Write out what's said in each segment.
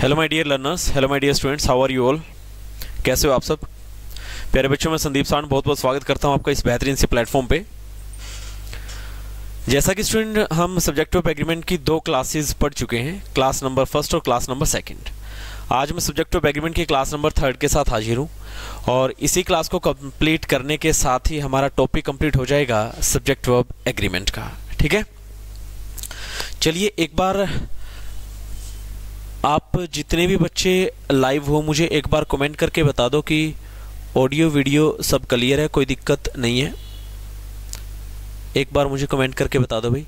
Hello my dear learners, hello my dear students, how are you all. कैसे हो आप सब प्यारे बच्चों। मैं संदीप सांड बहुत बहुत स्वागत करता हूं आपका इस बेहतरीन से प्लेटफॉर्म पे। जैसा कि स्टूडेंट हम सब्जेक्ट ऑफ एग्रीमेंट की दो क्लासेस पढ़ चुके हैं, क्लास नंबर फर्स्ट और क्लास नंबर सेकंड। आज मैं सब्जेक्ट ऑफ एग्रीमेंट की क्लास नंबर थर्ड के साथ हाजिर हूँ और इसी क्लास को कंप्लीट करने के साथ ही हमारा टॉपिक कंप्लीट हो जाएगा सब्जेक्ट ऑफ एग्रीमेंट का। ठीक है, चलिए एक बार आप जितने भी बच्चे लाइव हो मुझे एक बार कमेंट करके बता दो कि ऑडियो वीडियो सब क्लियर है, कोई दिक्कत नहीं है। एक बार मुझे कमेंट करके बता दो भाई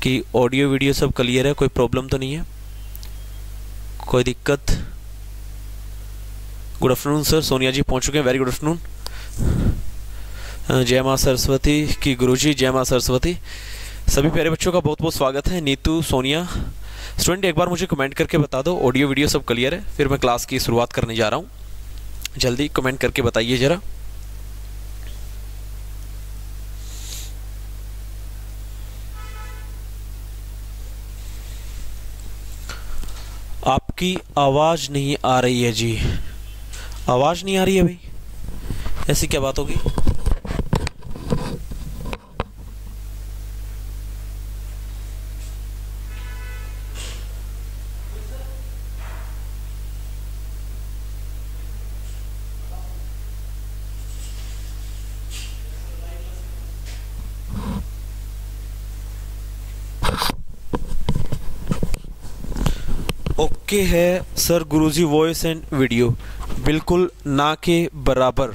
कि ऑडियो वीडियो सब क्लियर है, कोई प्रॉब्लम तो नहीं है, कोई दिक्कत। गुड आफ्टरनून सर, सोनिया जी पहुंच चुके हैं, वेरी गुड आफ्टरनून। जय माँ सरस्वती की गुरुजी, जय माँ सरस्वती। सभी प्यारे बच्चों का बहुत बहुत स्वागत है। नीतू, सोनिया, स्टूडेंट एक बार मुझे कमेंट करके बता दो ऑडियो वीडियो सब क्लियर है, फिर मैं क्लास की शुरुआत करने जा रहा हूँ। जल्दी कमेंट करके बताइए जरा। आपकी आवाज नहीं आ रही है जी, आवाज नहीं आ रही है भाई, ऐसी क्या बात होगी। ओके है sir Guruji, voice and video बिल्कुल ना के बराबर,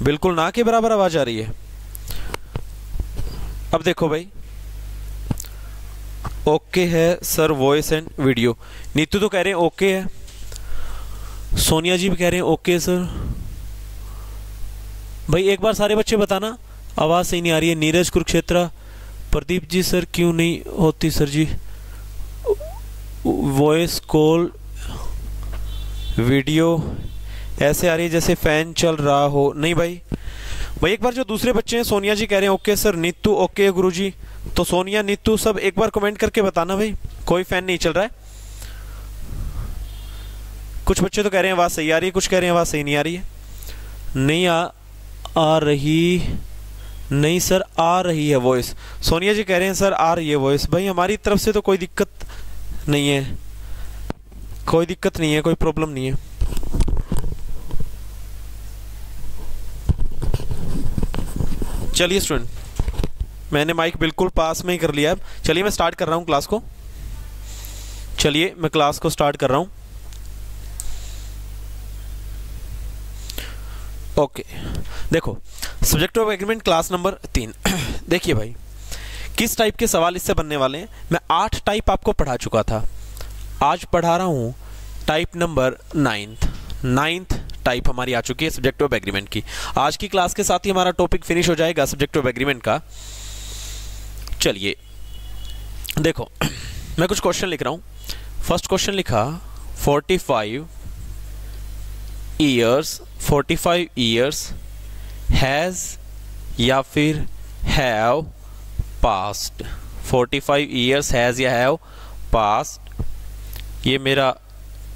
बिल्कुल ना के बराबर आवाज आ रही है। अब देखो भाई, ओके है sir voice and video. Neetu तो कह रहे हैं ओके है, सोनिया जी भी कह रहे हैं ओके सर। भाई एक बार सारे बच्चे बताना आवाज सही नहीं आ रही है। नीरज कुरुक्षेत्रा, प्रदीप जी सर क्यों नहीं होती सर जी वॉइस कॉल, वीडियो ऐसे आ रही है जैसे फैन चल रहा हो। नहीं भाई, भाई एक बार जो दूसरे बच्चे हैं, सोनिया जी कह रहे हैं ओके सर, नीतू ओके गुरुजी, तो सोनिया नीतू सब एक बार कमेंट करके बताना भाई कोई फैन नहीं चल रहा है। कुछ बच्चे तो कह रहे हैं आवाज सही आ रही है, कुछ कह रहे हैं आवाज सही नहीं आ रही है। नहीं आ रही, नहीं सर आ रही है वॉइस। सोनिया जी कह रहे हैं सर आ रही है वॉइस। भाई हमारी तरफ से तो कोई दिक्कत नहीं है, कोई दिक्कत नहीं है, कोई प्रॉब्लम नहीं है। चलिए स्टूडेंट, मैंने माइक बिल्कुल पास में ही कर लिया है। चलिए मैं स्टार्ट कर रहा हूं क्लास को, चलिए मैं क्लास को स्टार्ट कर रहा हूं। ओके देखो, subject of agreement class number 3। देखिए भाई किस टाइप के सवाल इससे बनने वाले हैं। मैं 8 टाइप आपको पढ़ा चुका था, आज पढ़ा रहा हूं टाइप नंबर 9th टाइप हमारी आ चुकी है सब्जेक्ट ऑफ एग्रीमेंट की। आज की क्लास के साथ ही हमारा टॉपिक फिनिश हो जाएगा सब्जेक्ट ऑफ एग्रीमेंट का। चलिए देखो, मैं कुछ क्वेश्चन लिख रहा हूं। फर्स्ट क्वेश्चन लिखा 45 इयर्स हैज या फिर हैव पास्ट। 45 इयर्स हैज या हैव पास्ट, ये मेरा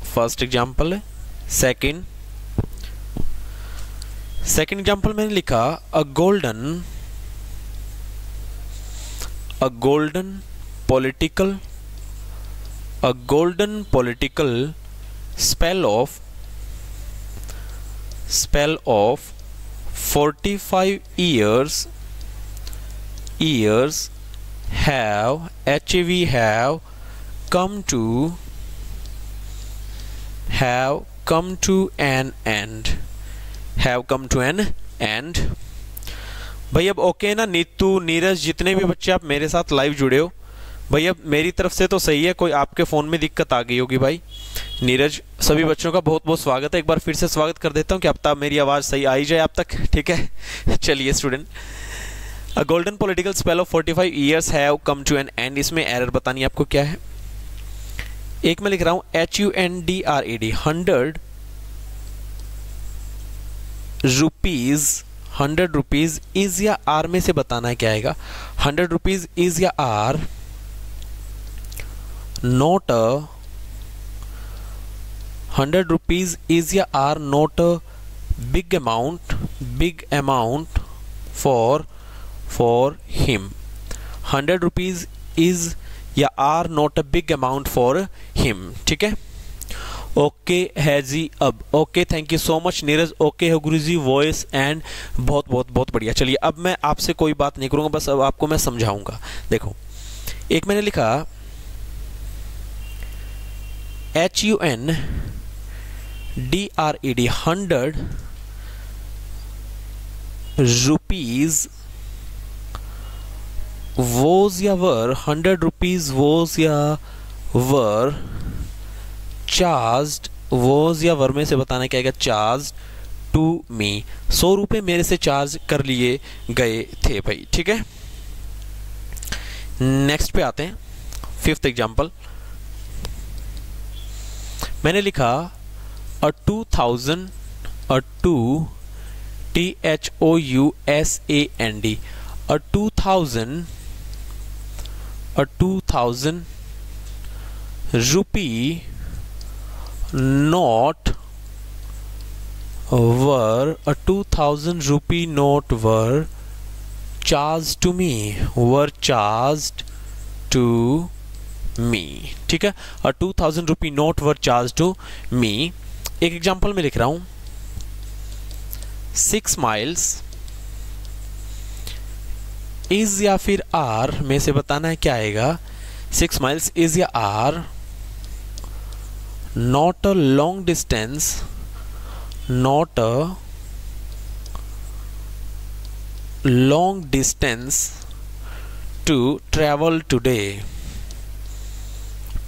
फर्स्ट एग्जाम्पल है। सेकंड एग्जाम्पल मैंने लिखा अ golden political spell of 45 years have come to an end। भाई अब ओके है ना नीतू, नीरज, जितने भी बच्चे आप मेरे साथ लाइव जुड़े हो भाई, अब मेरी तरफ से तो सही है, कोई आपके फोन में दिक्कत आ गई होगी भाई। नीरज, सभी बच्चों का बहुत बहुत स्वागत है। एक बार फिर से स्वागत कर देता हूँ कि अब तक मेरी आवाज सही आई जाए आप तक, ठीक है। चलिए student, A golden political spell of 45 years have come to an end। इसमें एरर बतानी आपको क्या है। एक मैं लिख रहा हूं HUNDRED 100 रुपीज इज या आर में से बताना है क्या आएगा। 100 रुपीज इज या are not a 100 rupees is या आर नॉट अ big amount for him. 100 rupees is या are not a big amount for him. ठीक है, ओके है जी. अब okay, thank you so much Neeraj. Okay है गुरु जी, वॉइस एंड बहुत बहुत बहुत बढ़िया. चलिए अब मैं आपसे कोई बात नहीं करूंगा, बस अब आपको मैं समझाऊंगा. देखो, एक मैंने लिखा HUNDRED 100 rupees was या वर 100 rupees was या वर चार्ज्ड, was या वर में से बताना क्या आएगा, चार्ज टू मी. 100 रुपये मेरे से चार्ज कर लिए गए थे भाई. ठीक है, नेक्स्ट पे आते हैं. 5th एग्जाम्पल मैंने लिखा अ 2000 rupee note were 2000 rupee note were charged to me. ठीक है, 2000 rupee note were charged to me. एक एग्जांपल में लिख रहा हूं 6 miles इज या फिर आर में से बताना है क्या आएगा. 6 miles इज या are not a long distance to travel today.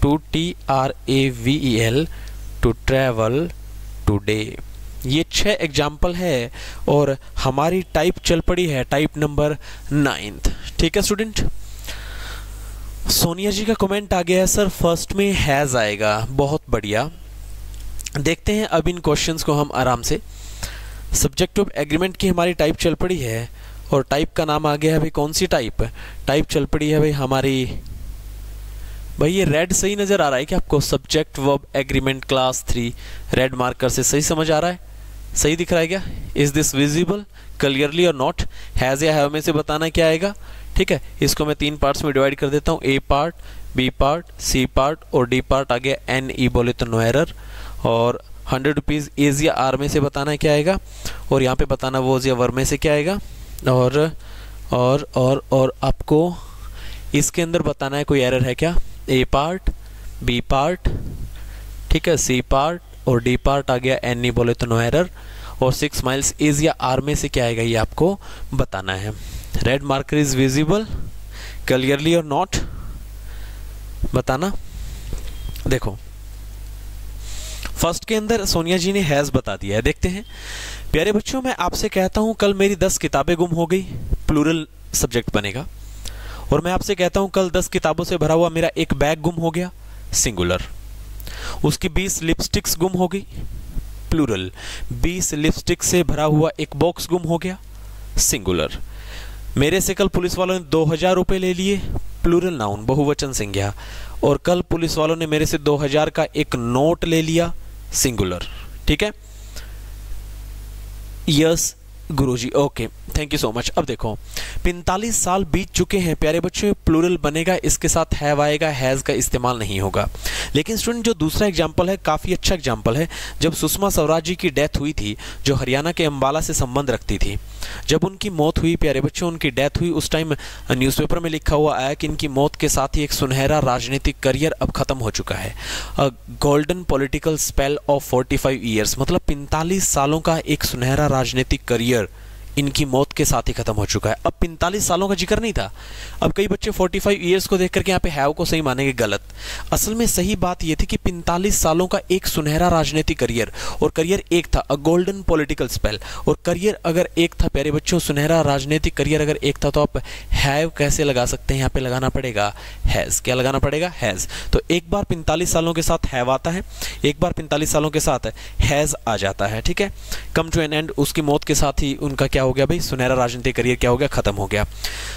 to TRAVEL to travel today. ये 6 एग्जाम्पल है और हमारी टाइप चल पड़ी है टाइप नंबर 9th. ठीक है स्टूडेंट, सोनिया जी का कमेंट आ गया है सर फर्स्ट में हैज़ आएगा. बहुत बढ़िया, देखते हैं अब इन क्वेश्चंस को हम आराम से. सब्जेक्ट ऑफ एग्रीमेंट की हमारी टाइप चल पड़ी है और टाइप का नाम आ गया है भाई. कौन सी टाइप चल पड़ी है भाई हमारी. भाई ये रेड सही नज़र आ रहा है कि आपको, subject verb agreement class 3 red marker से सही समझ आ रहा है, सही दिख रहा है क्या. इज दिस विजिबल क्लियरली और नॉट. हैज़ या हैव में से बताना क्या आएगा. ठीक है, इसको मैं 3 पार्ट्स में डिवाइड कर देता हूँ. A part, B part, C part और डी पार्ट आ गया. NE बोले तो नो एरर. और 100 रुपीज़ इज या आर में से बताना क्या आएगा और यहाँ पे बताना वॉज या वर में से क्या आएगा. और आपको इसके अंदर बताना है कोई एरर है क्या. ए पार्ट, बी पार्ट, ठीक है, सी पार्ट और डी पार्ट आ गया. NE बोले तो नो एरर. और 6 माइल्स इज या आर में से क्या आएगा ये आपको बताना है. Red marker is visible clearly और नॉट बताना. देखो फर्स्ट के अंदर सोनिया जी ने हैज़ बता दिया है. देखते हैं प्यारे बच्चों, मैं आपसे कहता हूं कल मेरी 10 किताबें गुम हो गई, प्लूरल सब्जेक्ट बनेगा. और मैं आपसे कहता हूं कल 10 किताबों से भरा हुआ मेरा एक बैग गुम हो गया, सिंगुलर. उसकी 20 लिपस्टिक्स गुम हो गई, प्लूरल. 20 लिपस्टिक से भरा हुआ एक बॉक्स गुम हो गया, सिंगुलर. मेरे से कल पुलिस वालों ने 2000 रुपये ले लिए, प्लूरल नाउन बहुवचन संज्ञा. और कल पुलिस वालों ने मेरे से 2000 का एक नोट ले लिया, सिंगुलर. ठीक है, yes Guruji, okay, thank you so much. अब देखो 45 साल बीत चुके हैं प्यारे बच्चों, प्लूरल बनेगा, इसके साथ हैव आएगा, हैज़ का इस्तेमाल नहीं होगा. लेकिन स्टूडेंट जो दूसरा एग्जाम्पल है काफ़ी अच्छा एग्जाम्पल है. जब सुषमा स्वराज जी की डेथ हुई थी, जो हरियाणा के अंबाला से संबंध रखती थी, जब उनकी मौत हुई प्यारे बच्चों, उनकी डेथ हुई, उस टाइम न्यूज़पेपर में लिखा हुआ आया कि इनकी मौत के साथ ही एक सुनहरा राजनीतिक करियर अब खत्म हो चुका है. Golden political spell of 45 years, मतलब 45 सालों का एक सुनहरा राजनीतिक करियर इनकी मौत के साथ ही खत्म हो चुका है. अब 45 सालों का जिक्र नहीं था. अब कई बच्चे 45 ईयर्स को देख करके यहाँ पे हैव को सही मानेंगे, गलत. असल में सही बात ये थी कि 45 सालों का एक सुनहरा राजनीतिक करियर, और करियर एक था, अ गोल्डन पॉलिटिकल स्पेल. और करियर अगर एक था प्यारे बच्चों, सुनहरा राजनीतिक करियर अगर एक था, तो आप हैव कैसे लगा सकते हैं. यहाँ पे लगाना पड़ेगा हैज़. क्या लगाना पड़ेगा, हैज़. तो एक बार 45 सालों के साथ हैव आता है, एक बार 45 सालों के साथ हैज़ आ जाता है. ठीक है, कम टू एन एंड, उसकी मौत के साथ ही उनका क्या हो गया भाई, सुनहरा राजनीतिक करियर क्या हो गया, खत्म हो गया.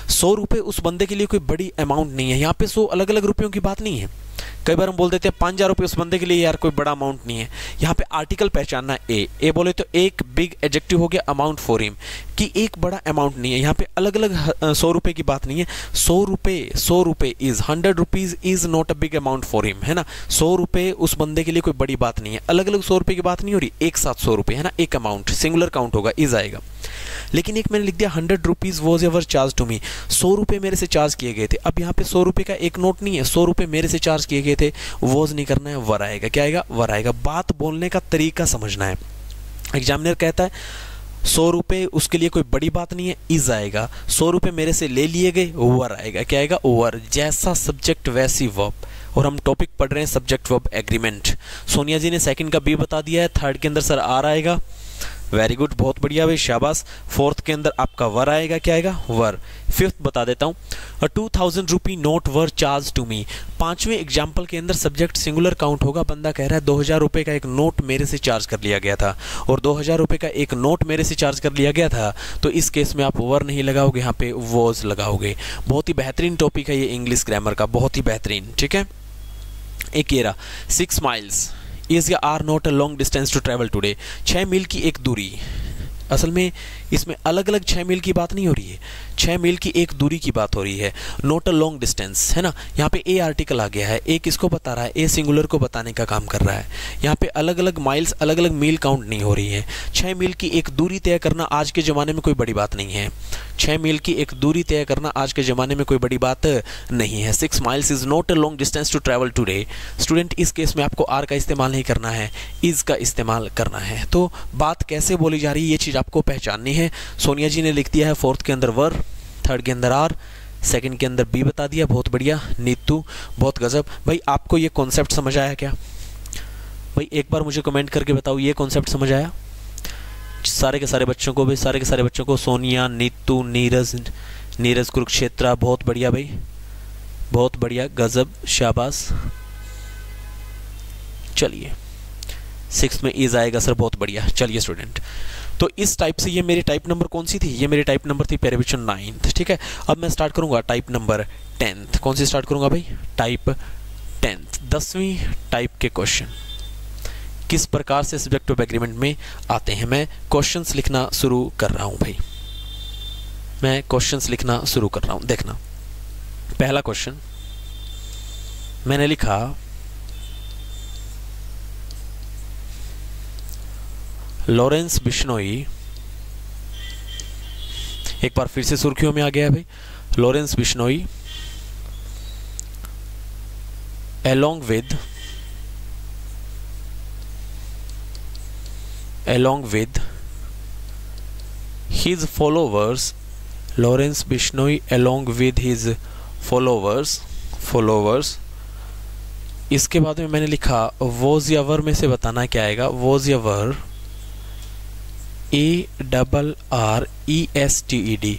100 रुपए उस बंदे के लिए कोई बड़ी अमाउंट नहीं है. यहाँ पे 100 अलग अलग रुपयों की बात नहीं है. कई बार हम बोल देते हैं 5,000 रुपये उस बंदे के लिए यार कोई बड़ा अमाउंट नहीं है। यहाँ पे आर्टिकल पहचानना है ए बोले तो एक बिग एडजेक्टिव हो गया अमाउंट फॉर हिम, कि एक बड़ा अमाउंट नहीं है। यहाँ पे अलग अलग 100 रुपये की बात नहीं है। 100 रुपये is 100 rupees is not a big amount for him, है ना। 100 रुपये उस बंदे के लिए कोई बड़ी बात नहीं है। अलग अलग 100 रुपये की बात नहीं हो रही, एक साथ 100 रुपये, है ना, एक अमाउंट सिंगुलर काउंट होगा, इज आएगा। लेकिन एक मैंने लिख दिया 100 rupees was ever charge to me, 100 रुपये मेरे से चार्ज किए गए थे। अब यहाँ पे 100 रुपये का एक नोट नहीं है, 100 रुपये मेरे से चार्ज किए गए थे, वॉज नहीं करना है, वर आएगा। क्या आएगा? वर आएगा। बात बोलने का तरीका समझना है। एग्जामिनर कहता है 100 रुपये उसके लिए कोई बड़ी बात नहीं है, इज आएगा। 100 रुपये मेरे से ले लिए गए, वर आएगा। क्या आएगा? वर। जैसा सब्जेक्ट वैसी वर्ब। और हम टॉपिक पढ़ रहे हैं सब्जेक्ट वर्ब एग्रीमेंट। सोनिया जी ने सेकंड का बी बता दिया है, थर्ड के अंदर सर आर आएगा। वेरी गुड, बहुत बढ़िया भाई, शाबाश। फोर्थ के अंदर आपका वर आएगा। क्या आएगा? वर। फिफ्थ बता देता हूँ, 2000 rupee note were charge to me. पांचवें एग्जाम्पल के अंदर सब्जेक्ट सिंगुलर काउंट होगा। बंदा कह रहा है 2000 रुपये का एक नोट मेरे से चार्ज कर लिया गया था, और 2000 रुपये का एक नोट मेरे से चार्ज कर लिया गया था, तो इस केस में आप वर नहीं लगाओगे, यहाँ पे वॉज लगाओगे। बहुत ही बेहतरीन टॉपिक है ये इंग्लिश ग्रामर का, बहुत ही बेहतरीन। ठीक है, एक ये रहा 6 माइल्स इज या are not a long distance to travel today. 6 मील की एक दूरी, असल में इसमें अलग अलग 6 मील की बात नहीं हो रही है, 6 मील की एक दूरी की बात हो रही है। नॉट अ लॉन्ग डिस्टेंस, है ना। यहाँ पे ए आर्टिकल आ गया है, ए किसको बता रहा है? ए सिंगुलर को बताने का काम कर रहा है। यहाँ पे अलग अलग माइल्स, अलग अलग मील काउंट नहीं हो रही है। 6 मील की एक दूरी तय करना आज के ज़माने में कोई बड़ी बात नहीं है। 6 मील की एक दूरी तय करना आज के ज़माने में कोई बड़ी बात नहीं है। 6 miles is not a long distance to travel today. Student, इस केस में आपको आर का इस्तेमाल नहीं करना है, इज का इस्तेमाल करना है। तो बात कैसे बोली जा रही है ये चीज़ आपको पहचाननी है। सोनिया जी ने लिख दिया है फोर्थ के अंदर वर, थर्ड के अंदर आर, सेकंड के अंदर बी बता दिया, बहुत बढ़िया। नीतू, बहुत गजब। भाई आपको ये कॉन्सेप्ट समझ आया क्या? भाई एक बार मुझे कमेंट करके बताओ, ये कॉन्सेप्ट समझ आया? सारे के सारे बच्चों को भाई, सारे के सारे बच्चों को, सोनिया, नीतू, नीरज कुरुक्षेत्रा, बहुत बढ़िया भाई, बहुत बढ़िया, गजब, शाबाश। चलिए 6 में इज आएगा सर, बहुत बढ़िया। चलिए स्टूडेंट, तो इस टाइप से ये मेरी टाइप नंबर कौन सी थी? ये मेरी टाइप नंबर थी पेरिविजन 9th। ठीक है, अब मैं स्टार्ट करूंगा टाइप नंबर 10th। कौन सी स्टार्ट करूंगा भाई? टाइप 10th, 10वीं टाइप के क्वेश्चन किस प्रकार से सब्जेक्ट ऑफ एग्रीमेंट में आते हैं। मैं क्वेश्चंस लिखना शुरू कर रहा हूं भाई, मैं क्वेश्चंस लिखना शुरू कर रहा हूं। देखना, पहला क्वेश्चन मैंने लिखा, लॉरेंस बिश्नोई, एक बार फिर से सुर्खियों में आ गया है भाई, Lawrence Bishnoi along with his followers, Lawrence Bishnoi along with his followers। इसके बाद में मैंने लिखा was या वर में से बताना क्या आएगा। was या वर, ARRESTED,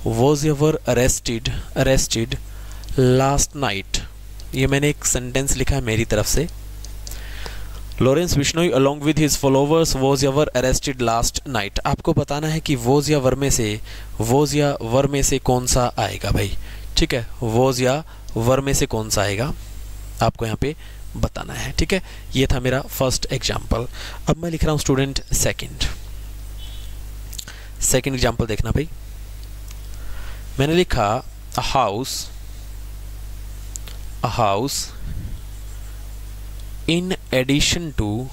was या वर arrested last night। ये मैंने एक सेंटेंस लिखा है मेरी तरफ से। Lawrence Bishnoi along with his followers was या वर arrested last night। आपको बताना है कि was या वर में से कौन सा आएगा भाई। ठीक है, was या वर में से कौन सा आएगा आपको यहाँ पे बताना है। ठीक है, ये था मेरा फर्स्ट एग्जाम्पल। अब मैं लिख रहा हूँ स्टूडेंट सेकंड एग्जाम्पल। देखना भाई, मैंने लिखा a house in addition to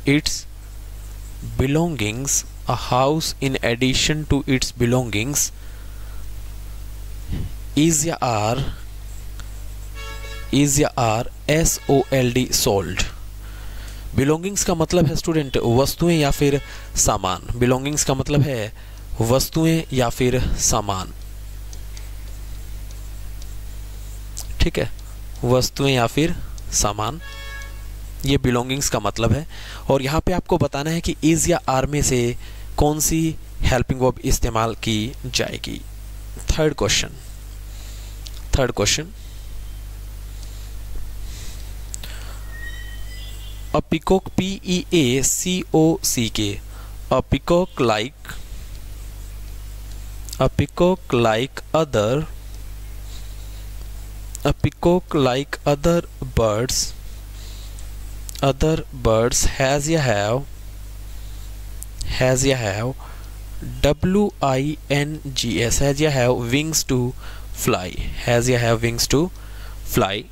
its belongings, a house in addition to its belongings is या आर SOLD sold। बिलोंगिंग्स का मतलब है स्टूडेंट वस्तुएं या फिर सामान। बिलोंगिंग्स का मतलब है वस्तुएं या फिर सामान। ठीक है, वस्तुएं या फिर सामान, ये बिलोंगिंग्स का मतलब है। और यहाँ पे आपको बताना है कि इज या आर में से कौन सी हेल्पिंग वर्ब इस्तेमाल की जाएगी। Third question, A peacock, PEACOCK, a peacock like A peacock like other birds has a have wings, has a have wings to fly।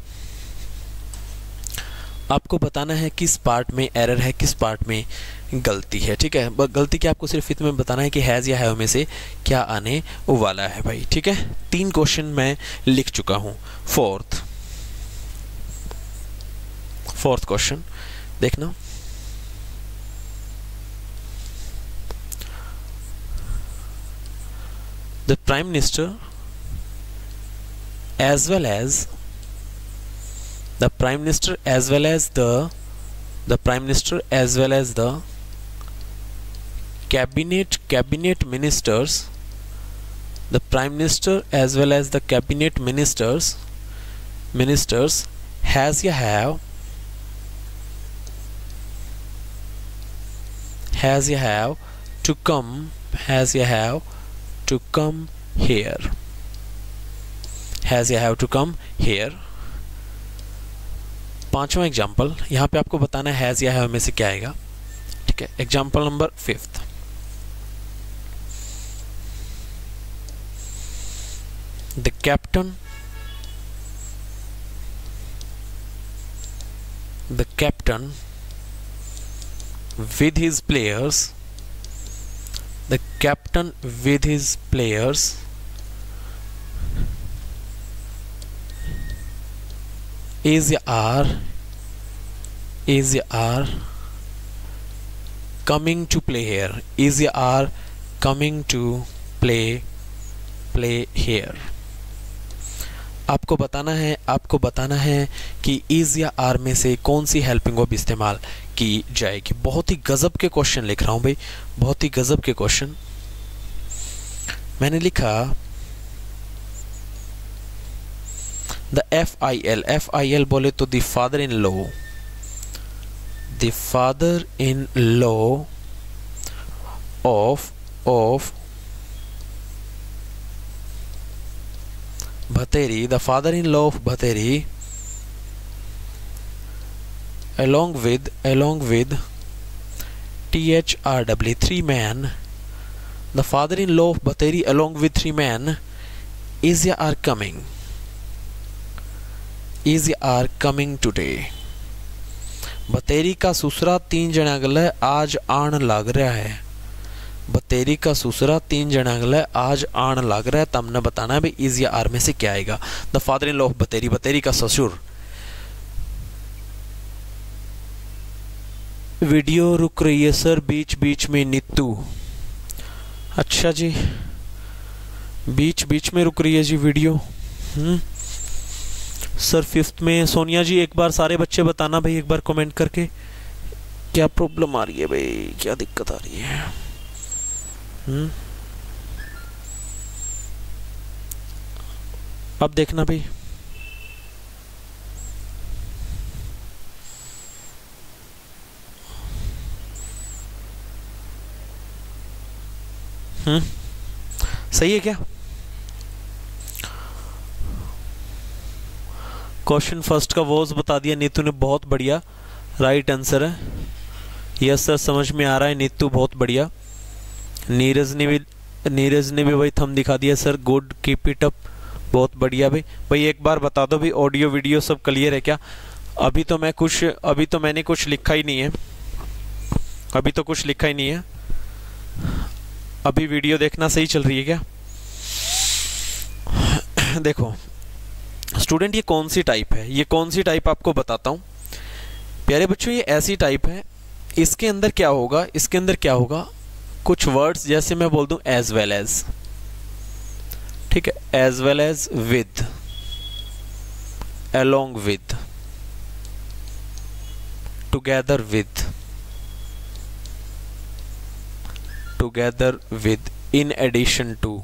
आपको बताना है किस पार्ट में एरर है, किस पार्ट में गलती है। ठीक है, गलती क्या आपको सिर्फ इतना बताना है कि हैज़ या हैव में से क्या आने वाला है भाई। ठीक है, 3 क्वेश्चन मैं लिख चुका हूं। फोर्थ क्वेश्चन देखना। The prime minister as well as the prime minister as well as the cabinet ministers, the prime minister as well as the cabinet ministers has a have to come here, here। पांचवा example, यहां पे आपको बताना है has या have में से क्या आएगा। ठीक है, example number 5। The captain with his players is coming to play here, play here। आपको बताना है कि इज या आर में से कौन सी हेल्पिंग वर्ब इस्तेमाल की जाएगी। बहुत ही गजब के क्वेश्चन लिख रहा हूं भाई, बहुत ही गजब के क्वेश्चन। मैंने लिखा द FIL बोले तो the father in law of Bhateri, the father-in-law of Bhateri, along with THRW, 3 men, the father-in-law of Bhateri along with 3 men is या are coming today। बतेरी का ससुरा 3 जना गले आज आन लग रहा है, बतेरी का ससुरा 3 जना गले आज आन लग रहा है। तब ने बताना है भाई इज या आर में से क्या आएगा। The father in law of बतेरी का ससुर। वीडियो रुक रही है सर बीच में नीतू। अच्छा जी, बीच में रुक रही है जी वीडियो। सर 5th में सोनिया जी, एक बार सारे बच्चे बताना भाई, एक बार कमेंट करके क्या प्रॉब्लम आ रही है भाई, क्या दिक्कत आ रही है। अब देखना भाई, सही है क्या? क्वेश्चन फर्स्ट का वॉज बता दिया नीतू ने, बहुत बढ़िया, राइट आंसर है। यस सर, समझ में आ रहा है नीतू, बहुत बढ़िया। नीरज ने भी भाई थंब दिखा दिया sir, good, keep it up, बहुत बढ़िया भाई। एक बार बता दो भाई ऑडियो वीडियो सब क्लियर है क्या? अभी तो मैंने कुछ लिखा ही नहीं है, अभी वीडियो देखना सही चल रही है क्या? देखो स्टूडेंट, ये कौन सी टाइप है, ये कौन सी टाइप आपको बताता हूं प्यारे बच्चों। ये ऐसी टाइप है, इसके अंदर क्या होगा, कुछ वर्ड्स जैसे मैं बोल दूं एज वेल एज, ठीक है, as well as, with, along with, together with, in addition to,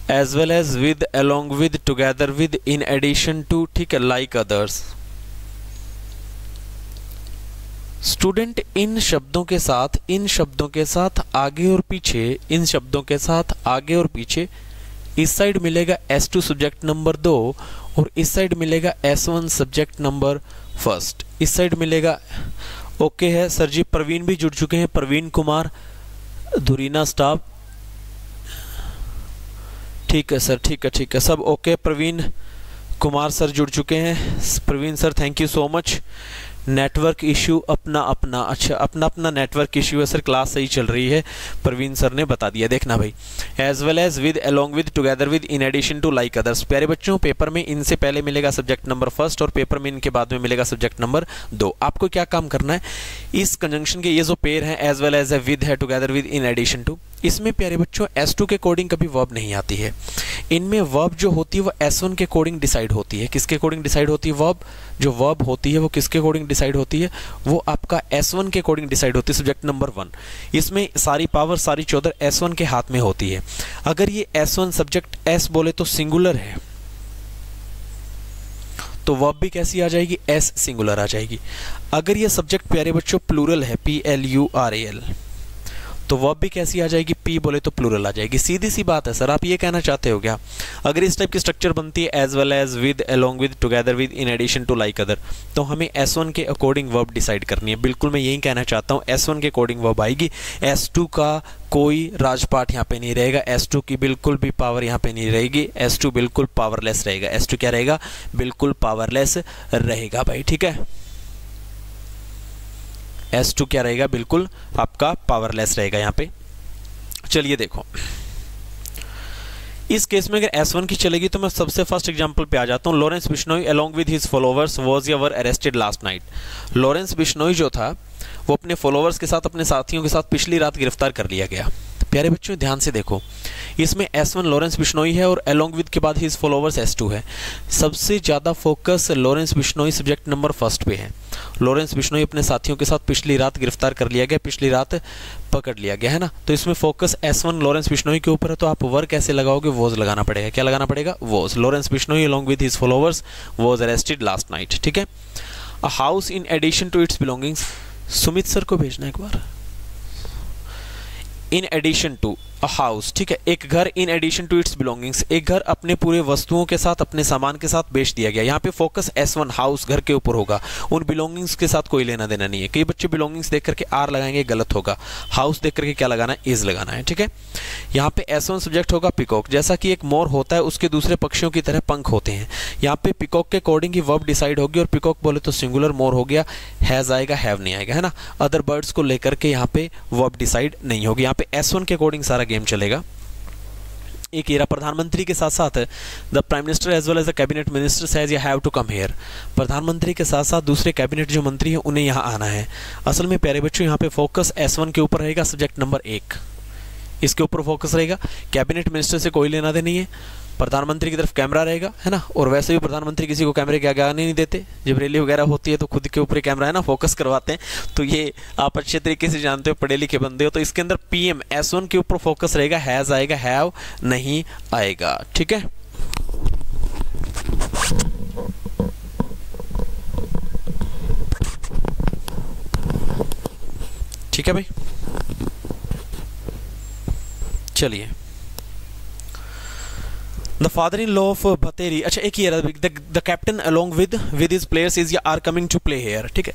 as well as with, along with, together with, in addition to, ठीक है, like others, स्टूडेंट इन शब्दों के साथ आगे और पीछे, इन शब्दों के साथ आगे और पीछे, इस साइड मिलेगा S2 सब्जेक्ट नंबर 2 और इस साइड मिलेगा S1 सब्जेक्ट नंबर फर्स्ट, इस साइड मिलेगा। ओके है सर जी। प्रवीण भी जुड़ चुके हैं, प्रवीण कुमार, धुरीना स्टाफ। ठीक है सर, ठीक है सब ओके। प्रवीण कुमार सर जुड़ चुके हैं। Praveen sir thank you so much. Network issue अपना, अच्छा अपना नेटवर्क इशू है सर, क्लास सही चल रही है, प्रवीण सर ने बता दिया। देखना भाई, as well as with, along with, together with, in addition to, like others. प्यारे बच्चों, पेपर में इनसे पहले मिलेगा सब्जेक्ट नंबर फर्स्ट और पेपर में इनके बाद में मिलेगा सब्जेक्ट नंबर 2। आपको क्या काम करना है, इस कंजंक्शन के ये जो पेयर है, एज वेल एज है, विद है, together with, in addition to, इसमें प्यारे बच्चों S2 के कोडिंग कभी वर्ब नहीं आती है। इनमें वर्ब जो होती है वो S1 के कोडिंग डिसाइड होती है। किसके कोडिंग डिसाइड होती है? वर्ब, जो वर्ब होती है वो किसके कोडिंग डिसाइड होती है? वो आपका S1 के कोडिंग डिसाइड होती है, सब्जेक्ट नंबर 1। इसमें सारी पावर, सारी चौधर S1 के हाथ में होती है। अगर ये S1 सब्जेक्ट S बोले तो सिंगुलर है, तो वर्ब भी कैसी आ जाएगी? S सिंगुलर आ जाएगी। अगर ये सब्जेक्ट प्यारे बच्चों प्लूरल है, PLURAL, तो वर्ब भी कैसी आ जाएगी? P बोले तो प्लूरल आ जाएगी। सीधी सी बात है सर, आप ये कहना चाहते हो क्या? अगर इस टाइप की स्ट्रक्चर बनती है, as well as, with, along with, together with, in addition to, like other, तो हमें S1 के अकॉर्डिंग वर्ब डिसाइड करनी है। बिल्कुल मैं यही कहना चाहता हूँ, S1 के अकॉर्डिंग वर्ब आएगी। S2 का कोई राजपाट यहाँ पे नहीं रहेगा, S2 की बिल्कुल भी पावर यहाँ पे नहीं रहेगी, S2 बिल्कुल पावरलेस रहेगा। S2 क्या रहेगा? बिल्कुल पावरलेस रहेगा भाई, ठीक है। S2 क्या रहेगा? बिल्कुल आपका पावरलेस रहेगा यहाँ पे। चलिए देखो, इस केस में अगर S1 की चलेगी तो मैं सबसे फर्स्ट एग्जांपल पे आ जाता हूँ। Lawrence Bishnoi along with his followers was या were arrested last night. Lawrence Bishnoi जो था वो अपने फॉलोअर्स के साथ, अपने साथियों के साथ पिछली रात गिरफ्तार कर लिया गया। प्यारे बच्चों ध्यान से देखो, इसमें S1 लॉरेंस बिश्नोई है और अलोंग विद के बाद हिज फॉलोअर्स S2 है। सबसे ज़्यादा focus Lawrence Bishnoi subject number first पे है। लॉरेंस बिश्नोई अपने साथियों के साथ पिछली रात गिरफ्तार कर लिया गया, पिछली रात पकड़ लिया गया, है ना। तो इसमें फोकस S1 लॉरेंस बिश्नोई के ऊपर है, तो आप वर कैसे लगाओगे? वॉज लगाना पड़ेगा। क्या लगाना पड़ेगा? Was. Lawrence Bishnoi along with his followers was arrested last night, ठीक है। A house in addition to its belongings, Sumit sir को भेजना एक बार। In addition to a house, ठीक है, एक घर, in addition to its belongings, एक घर अपने पूरे वस्तुओं के साथ, अपने सामान के साथ बेच दिया गया। यहाँ पे फोकस S1 हाउस, घर के ऊपर होगा, उन बिलोंगिंग्स के साथ कोई लेना देना नहीं है। कई बच्चे बिलोंगिंग्स देख करके आर लगाएंगे, गलत होगा। हाउस देख करके क्या लगाना है? इज लगाना है, ठीक है। यहाँ पे S1 सब्जेक्ट होगा पिकॉक। जैसा कि एक मोर होता है, उसके दूसरे पक्षियों की तरह पंख होते हैं। यहाँ पे पिकॉक के अकॉर्डिंग ही वर्ब डिसाइड होगी, और पिकॉक बोले तो सिंगुलर, मोर हो गया, हैज आएगा, हैव नहीं आएगा, है ना। अदर बर्ड्स को लेकर के यहाँ पे वर्ब डिसाइड नहीं होगी। यहाँ पे S1 के अकॉर्डिंग सारा गेम चलेगा। एक येरा प्रधानमंत्री के साथ साथ the prime minister as well as the cabinet minister says you have to come here. प्रधानमंत्री के साथ साथ दूसरे कैबिनेट जो मंत्री हैं उन्हें यहाँ आना है। असल में प्यारे बच्चों यहाँ पे फोकस S1 के ऊपर रहेगा, सब्जेक्ट नंबर 1 इसके ऊपर फोकस रहेगा। कैबिनेट मिनिस्टर से कोई लेना देना नहीं है, प्रधानमंत्री की तरफ कैमरा रहेगा, है ना। और वैसे भी प्रधानमंत्री किसी को कैमरे के आगे आने नहीं देते, जब रैली वगैरह होती है तो खुद के ऊपर कैमरा, है ना, फोकस करवाते हैं। तो ये आप अच्छे तरीके से जानते हो, पढ़े लिखे बंदे हो। तो इसके अंदर PM S1 के ऊपर फोकस रहेगा, हैज आएगा, हैव नहीं आएगा, ठीक है। ठीक है भाई, चलिए। The father in law of बतेरी, अच्छा एक ही the captain along with his players is या are coming to play here, ठीक है।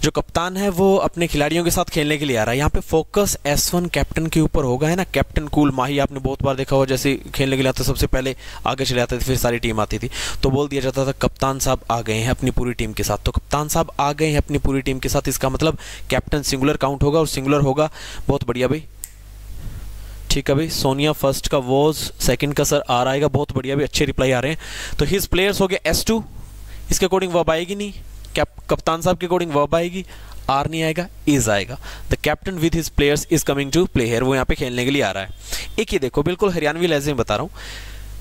जो कप्तान है वो अपने खिलाड़ियों के साथ खेलने के लिए आ रहा है। यहाँ पे फोकस S1 कैप्टन के ऊपर होगा, है ना। कैप्टन कूल माही आपने बहुत बार देखा होगा, जैसे खेलने के लिए आते सबसे पहले आगे चले जाते थे, फिर सारी टीम आती थी, तो बोल दिया जाता था कप्तान साहब आ गए हैं अपनी पूरी टीम के साथ। तो कप्तान साहब आ गए हैं अपनी पूरी टीम के साथ, इसका मतलब कैप्टन सिंगुलर काउंट होगा और सिंगुलर होगा। बहुत बढ़िया भाई, ठीक है भाई। सोनिया फर्स्ट का वॉज, सेकंड का सर आर आएगा, बहुत बढ़िया भी, अच्छे रिप्लाई आ रहे हैं। तो हिज प्लेयर्स हो गया S2, इसके अकॉर्डिंग वर्ब आएगी नहीं, कप्तान साहब के अकॉर्डिंग वर्ब आएगी, आर नहीं आएगा, इज आएगा। The captain with his players is coming to play here, वो यहाँ पे खेलने के लिए आ रहा है। एक ही देखो, बिल्कुल हरियाणवी लहजे में बता रहा हूँ।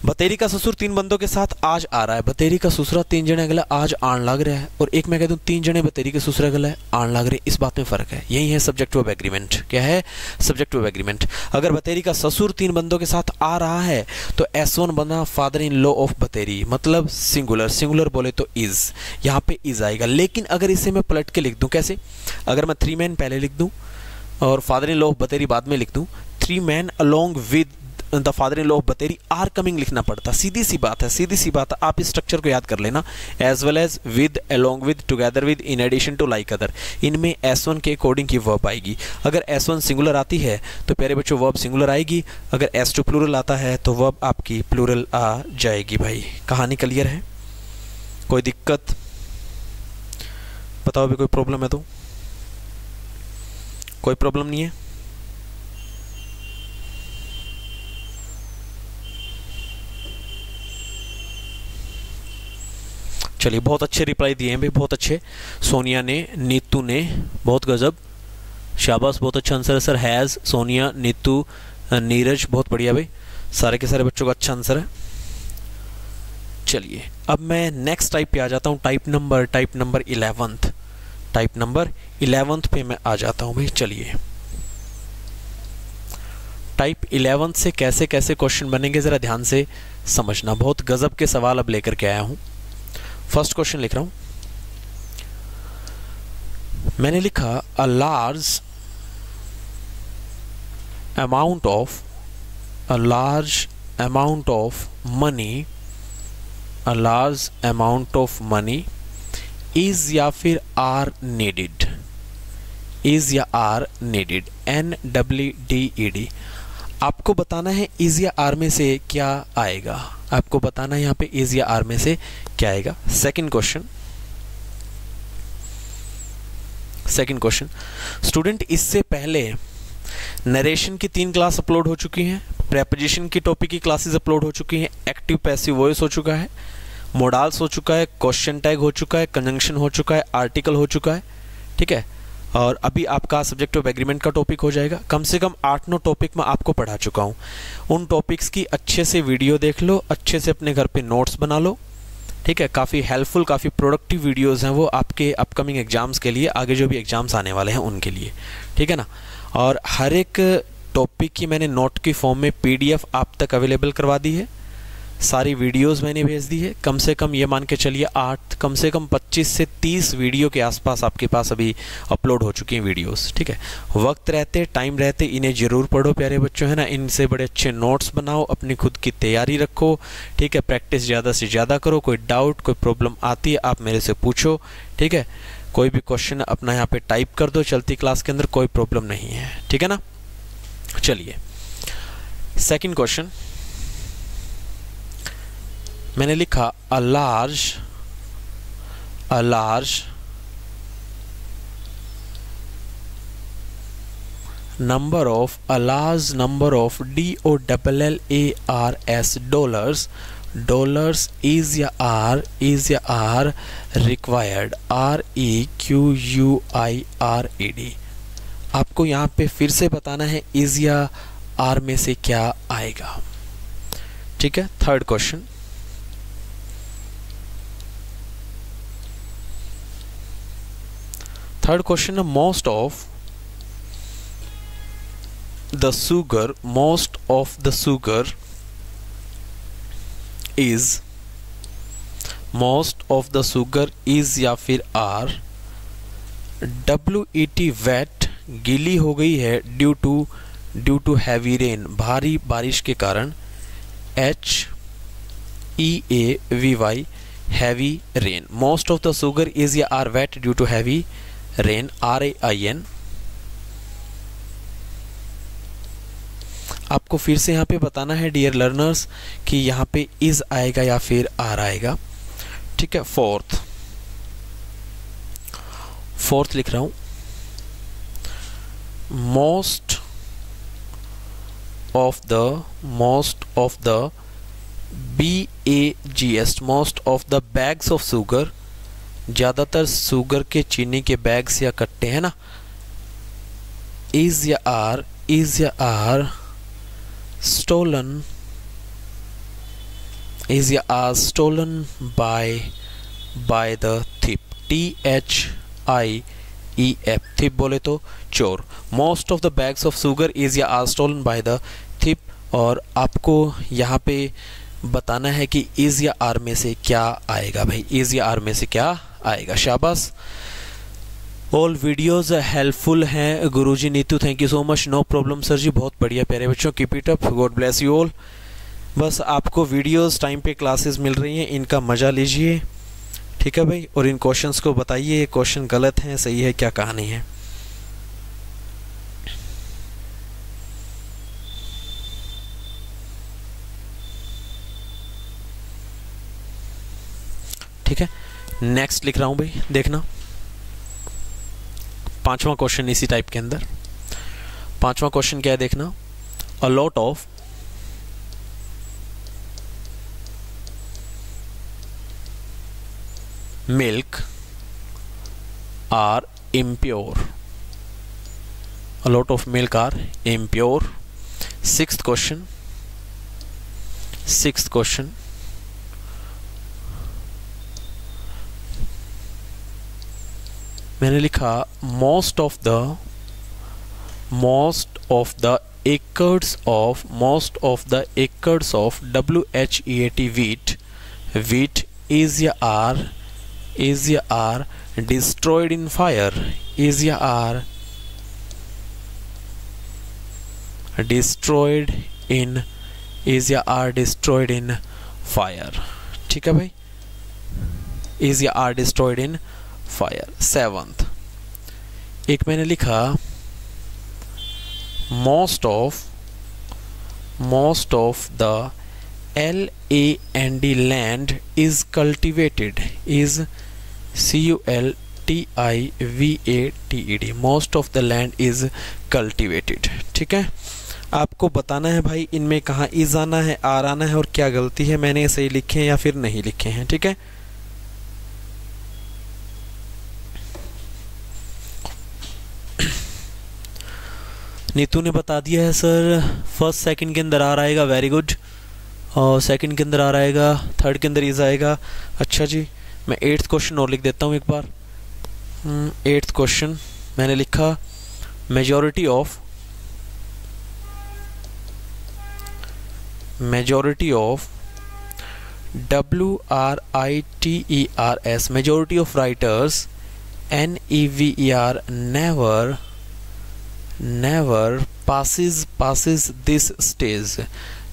बतेरी का ससुर 3 बंदों के साथ आज आ रहा है। बतेरी का ससुरा 3 जने अगला आज आन लग रहा है, और एक मैं कह दूं 3 जने बतेरी के ससुर अगला है आन लग रहे, इस बात में फर्क है। यही है सब्जेक्टिव ऑफ एग्रीमेंट। क्या है? Subjective of agreement. अगर बतेरी का ससुर 3 बंदों के साथ आ रहा है तो S1 बना फादर इन लॉ ऑफ बतेरी, मतलब सिंगुलर। सिंगुलर बोले तो इज, यहाँ पे इज आएगा। लेकिन अगर इसे मैं पलट के लिख दूं, कैसे? अगर मैं 3 मैन पहले लिख दूं और फादर इन लॉ ऑफ बतेरी बाद में लिख दूं, 3 man along with the father in law of बतेरी आर कमिंग लिखना पड़ता। सीधी सी बात है, सीधी सी बात है। आप इस स्ट्रक्चर को याद कर लेना, as well as, with, along with, together with, in addition to, like other. इनमें S1 के अकॉर्डिंग की वर्ब आएगी। अगर S1 सिंगुलर आती है तो प्यारे बच्चों वर्ब सिंगुलर आएगी। अगर S2 प्लूरल आता है तो वर्ब आपकी प्लूरल आ जाएगी। भाई कहानी क्लियर है? कोई दिक्कत? बताओ भी कोई प्रॉब्लम है तो? कोई प्रॉब्लम नहीं है? चलिए, बहुत अच्छे रिप्लाई दिए हैं भाई, बहुत अच्छे। सोनिया ने, नीतू ने, बहुत गजब, शाबाश, बहुत अच्छा आंसर है सर। हैज़, सोनिया, नीतू, नीरज, बहुत बढ़िया भाई, सारे के सारे बच्चों का अच्छा आंसर है। चलिए अब मैं नेक्स्ट टाइप पे आ जाता हूँ। Type number 11th। Type number 11th पे मैं आ जाता हूँ भाई। चलिए, टाइप 11th से कैसे कैसे क्वेश्चन बनेंगे ज़रा ध्यान से समझना। बहुत गजब के सवाल अब लेकर के आया हूँ। फर्स्ट क्वेश्चन लिख रहा हूं। मैंने लिखा a large amount of money, a large amount of money is या फिर आर नीडेड, इज या आर नीडेड, NWDED। आपको बताना है इज या आर में से क्या आएगा। आपको बताना है यहाँ पे इज या आर में से क्या आएगा। सेकंड क्वेश्चन स्टूडेंट, इससे पहले नरेशन की 3 क्लास अपलोड हो चुकी हैं, प्रेपोजिशन की टॉपिक की क्लासेस अपलोड हो चुकी हैं, एक्टिव पैसिव वॉइस हो चुका है, मोडाल्स हो चुका है, क्वेश्चन टैग हो चुका है, कंजंक्शन हो चुका है, आर्टिकल हो चुका है। ठीक है, और अभी आपका सब्जेक्ट ऑफ एग्रीमेंट का टॉपिक हो जाएगा। कम से कम 8-9 टॉपिक मैं आपको पढ़ा चुका हूँ। उन टॉपिक्स की अच्छे से वीडियो देख लो, अच्छे से अपने घर पे नोट्स बना लो। ठीक है, काफ़ी हेल्पफुल, काफ़ी प्रोडक्टिव वीडियोस हैं वो आपके अपकमिंग एग्जाम्स के लिए, आगे जो भी एग्जाम्स आने वाले हैं उनके लिए। ठीक है ना। और हर एक टॉपिक की मैंने नोट की फॉर्म में PDF आप तक अवेलेबल करवा दी है। सारी वीडियोस मैंने भेज दी है। कम से कम ये मान के चलिए 8, कम से कम 25 से 30 वीडियो के आसपास आपके पास अभी अपलोड हो चुकी हैं वीडियोस। ठीक है, वक्त रहते, टाइम रहते इन्हें ज़रूर पढ़ो प्यारे बच्चों, है ना। इनसे बड़े अच्छे नोट्स बनाओ, अपनी खुद की तैयारी रखो। ठीक है, प्रैक्टिस ज़्यादा से ज़्यादा करो। कोई डाउट, कोई प्रॉब्लम आती है आप मेरे से पूछो। ठीक है, कोई भी क्वेश्चन अपना यहाँ पर टाइप कर दो चलती क्लास के अंदर, कोई प्रॉब्लम नहीं है। ठीक है ना। चलिए, सेकेंड क्वेश्चन मैंने लिखा a large number of DOLLARS dollars is या are required, REQUIRED। आपको यहाँ पे फिर से बताना है is या are में से क्या आएगा। ठीक है, third question most of the sugar is या फिर are WET wet गीली हो गई है ड्यू टू हैवी रेन, भारी बारिश के कारण, HEAVY heavy rain. Most of the sugar is या are wet due to heavy rain, RAIN। आपको फिर से यहाँ पे बताना है डियर लर्नर्स कि यहाँ पे इज आएगा या फिर आर आएगा। ठीक है, फोर्थ लिख रहा हूं। Most of the BAGS most of the bags of sugar, ज्यादातर सुगर के चीनी के बैग्स या कट्टे हैं ना, इज या are stolen is your hour stolen by the thief? THIEF, thief बोले तो चोर. Most of the bags of sugar is या आर स्टोलन बाय द थिप. और आपको यहाँ पे बताना है कि इज या आर में से क्या आएगा भाई, इज या आर में से क्या आएगा. शाबाश. ऑल वीडियोस हेल्पफुल हैं गुरुजी. Neetu thank you so much. No problem sir ji, बहुत बढ़िया प्यारे बच्चों, keep it up, God bless you all. बस आपको वीडियोस टाइम पे क्लासेस मिल रही हैं, इनका मज़ा लीजिए, ठीक है भाई. और इन क्वेश्चंस को बताइए ये क्वेश्चन गलत हैं सही है क्या कहानी है. ठीक है, नेक्स्ट लिख रहा हूं भाई, देखना. पांचवा क्वेश्चन इसी टाइप के अंदर. पांचवा क्वेश्चन क्या है देखना. A lot of milk are impure. A lot of milk are impure. Sixth question. मैंने लिखा most of the acres of WHEAT wheat is या are destroyed in fire. Is या are destroyed in fire. ठीक है भाई, is या are destroyed in fire. Seventh, एक मैंने लिखा most of the land is cultivated. is cultivated. most of the land is cultivated. ठीक है, आपको बताना है भाई इनमें कहाँ इज आना है, आर आना है और क्या गलती है, मैंने सही लिखे हैं या फिर नहीं लिखे हैं. ठीक है, नीतू ने बता दिया है सर. फर्स्ट सेकंड के अंदर आर आएगा, वेरी गुड. और सेकंड के अंदर आ आएगा, थर्ड के अंदर इज आएगा. अच्छा जी, मैं एट्थ क्वेश्चन और लिख देता हूँ एक बार. एट्थ क्वेश्चन मैंने लिखा majority of WRITERS, majority of writers NEVER never passes this stage.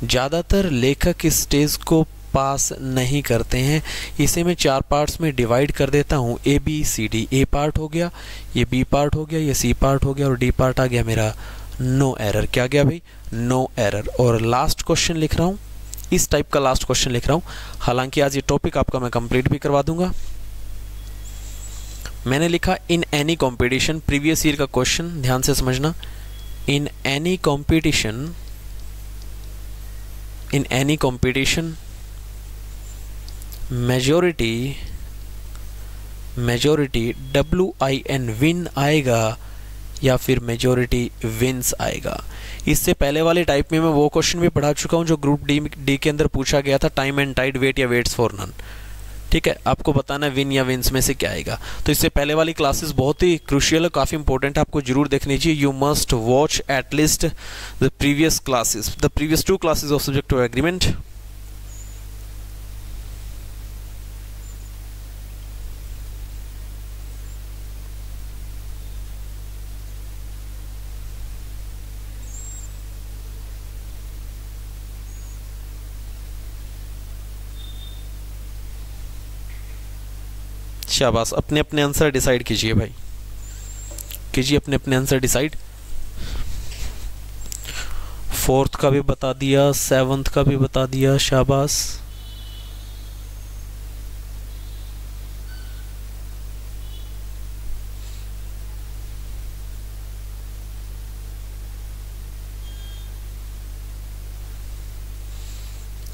ज़्यादातर लेखक इस स्टेज को पास नहीं करते हैं. इसे मैं चार पार्ट्स में डिवाइड कर देता हूँ, ABCD. ए पार्ट हो गया, ये बी पार्ट हो गया, ये सी पार्ट हो गया और डी पार्ट आ गया मेरा नो एरर. क्या गया भाई, नो एरर. और लास्ट क्वेश्चन लिख रहा हूँ, इस टाइप का लास्ट क्वेश्चन लिख रहा हूँ. हालांकि आज ये टॉपिक आपका मैं कंप्लीट भी करवा दूंगा. मैंने लिखा in any competition, previous year का क्वेश्चन ध्यान से समझना. In any competition majority WIN win आएगा या फिर मेजॉरिटी विंस आएगा. इससे पहले वाले टाइप में मैं वो क्वेश्चन भी पढ़ा चुका हूँ जो ग्रुप डी के अंदर पूछा गया था, टाइम एंड टाइड, वेट या वेट्स फॉर नन. ठीक है, आपको बताना है विन या विंस में से क्या आएगा. तो इससे पहले वाली क्लासेस बहुत ही क्रूशियल है, काफ़ी इंपॉर्टेंट है, आपको जरूर देखनी चाहिए. You must watch at least the previous classes, the previous 2 classes of subject to agreement. शाबाश, अपने अपने आंसर डिसाइड कीजिए भाई, कीजिए अपने अपने आंसर डिसाइड. फोर्थ का भी बता दिया, सेवंथ का भी बता दिया. शाबाश.